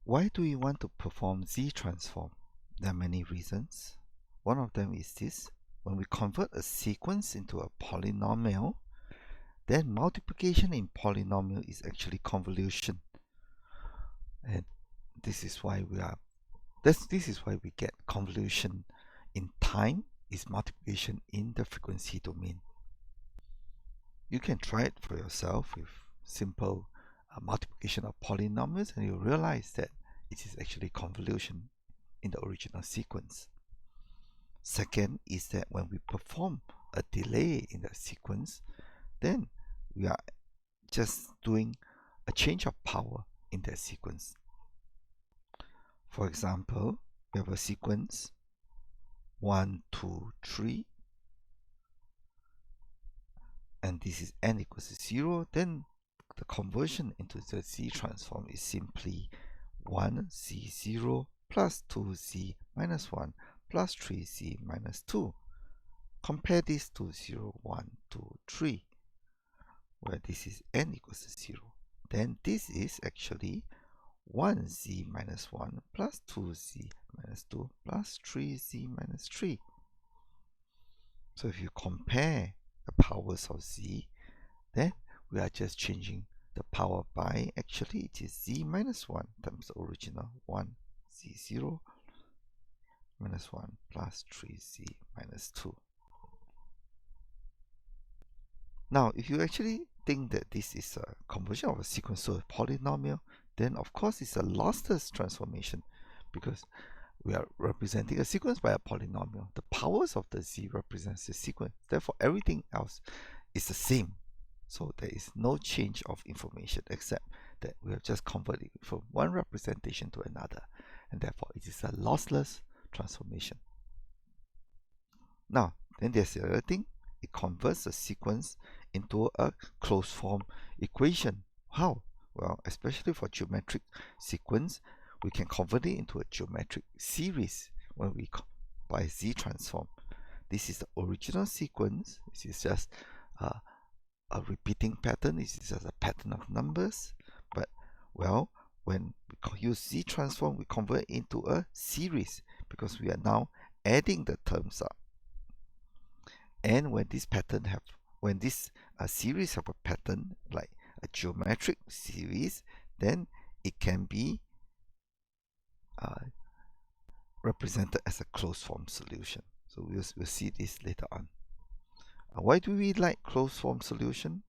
Why do we want to perform Z-transform? There are many reasons. One of them is this: when we convert a sequence into a polynomial, then multiplication in polynomial is actually convolution. And this is why we get convolution in time is multiplication in the frequency domain. You can try it for yourself with simple multiplication of polynomials, and you'll realize that it is actually convolution in the original sequence. Second is that when we perform a delay in the sequence, then we are just doing a change of power in that sequence. For example, we have a sequence 1, 2, 3, and this is n equals to 0, then the conversion into the Z-transform is simply 1z0 plus 2z minus 1 plus 3z minus 2. Compare this to 0, 1, 2, 3, where this is n equals to 0. Then this is actually 1z minus 1 plus 2z minus 2 plus 3z minus 3. So if you compare the powers of z, then we are just changing the power by, actually it is z minus 1 times the original 1 z0 minus 1 plus 3z minus 2. Now, if you actually think that this is a conversion of a sequence to a polynomial, then of course it's a lossless transformation, because we are representing a sequence by a polynomial. The powers of the z represents the sequence. Therefore, everything else is the same. So there is no change of information except that we have just converted it from one representation to another, and therefore it is a lossless transformation. Now, then there's the other thing. It converts the sequence into a closed form equation. How? Well, especially for geometric sequence, we can convert it into a geometric series when we by Z-transform. This is the original sequence. This is just a repeating pattern. This is just a pattern of numbers. But, well, when we use Z-transform, we convert it into a series because we are now adding the terms up. And when this series have a pattern, like a geometric series, then it can be represented as a closed form solution. So we'll see this later on. Why do we like closed form solution?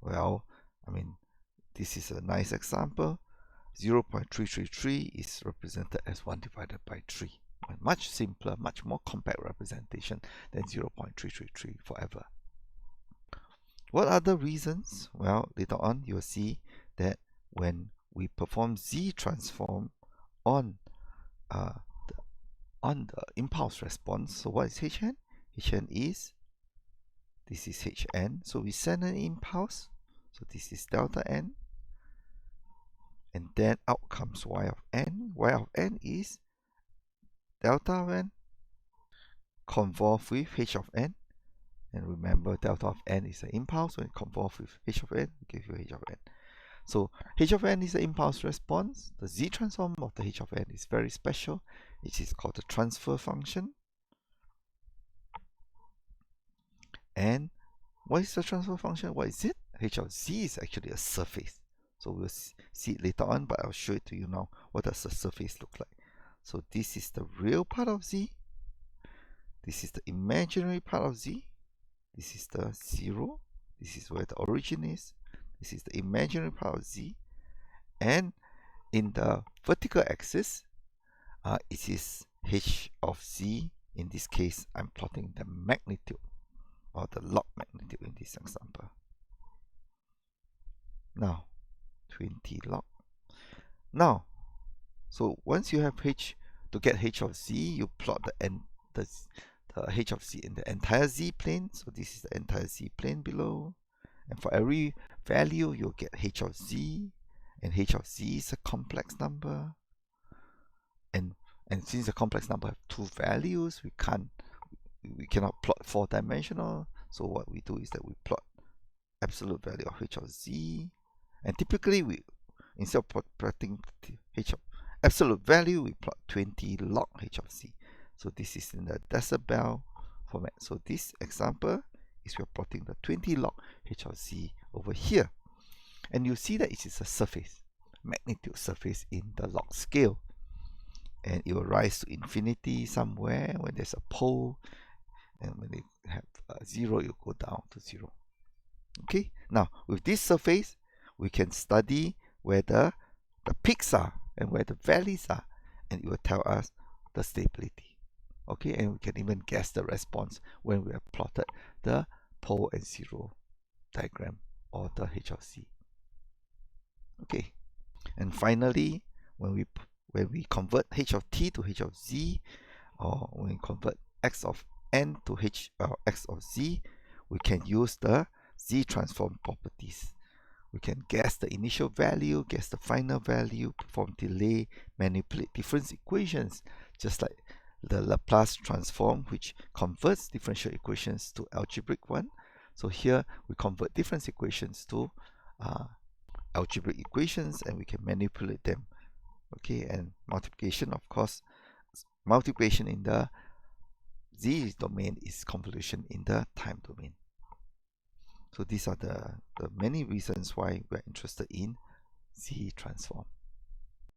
Well, I mean, this is a nice example. 0.333 is represented as 1 divided by 3. A much simpler, much more compact representation than 0.333 forever. What are the reasons? Well, later on you'll see that when we perform Z-transform on the impulse response, so what is Hn? Hn is, this is Hn, so we send an impulse, so this is delta n, and then out comes y of n. Y of n is delta of n convolved with h of n, and remember delta of n is an impulse. When it convolves with h of n, we give you h of n. So h of n is the impulse response. The Z-transform of the h of n is very special. It is called the transfer function. And what is the transfer function? What is it? H of z is actually a surface. So we'll see it later on, but I'll show it to you now. What does the surface look like? So this is the real part of z. This is the imaginary part of z. This is the 0. This is where the origin is. This is the imaginary part of z. And in the vertical axis, it is h of z. In this case, I'm plotting the magnitude or the log magnitude in this example. Now, 20 log. Now, so once you have h, to get h of z, you plot the h of z in the entire z plane. So this is the entire z plane below. And for every value, you'll get h of z. And h of z is a complex number. And since the complex number have two values, we cannot plot four-dimensional. So what we do is that we plot absolute value of h of z. And typically, instead of plotting absolute value, we plot 20 log h of z. So this is in the decibel format. So this example is we're plotting the 20 log h of z over here. And you see that it is a surface, magnitude surface in the log scale. And it will rise to infinity somewhere when there's a pole. And when they have 0, it will go down to 0. Okay, now with this surface, we can study where the peaks are and where the valleys are, and it will tell us the stability. Okay, and we can even guess the response when we have plotted the pole and 0 diagram or the h of z. Okay, and finally, when we convert h of t to h of z, or when we convert x of n to x of z, we can use the Z-transform properties. We can guess the initial value, guess the final value, perform delay, manipulate difference equations, just like the Laplace transform, which converts differential equations to algebraic one. So here we convert difference equations to algebraic equations, and we can manipulate them. Okay, and multiplication, of course, multiplication in the Z domain is convolution in the time domain. So these are the many reasons why we're interested in Z-transform.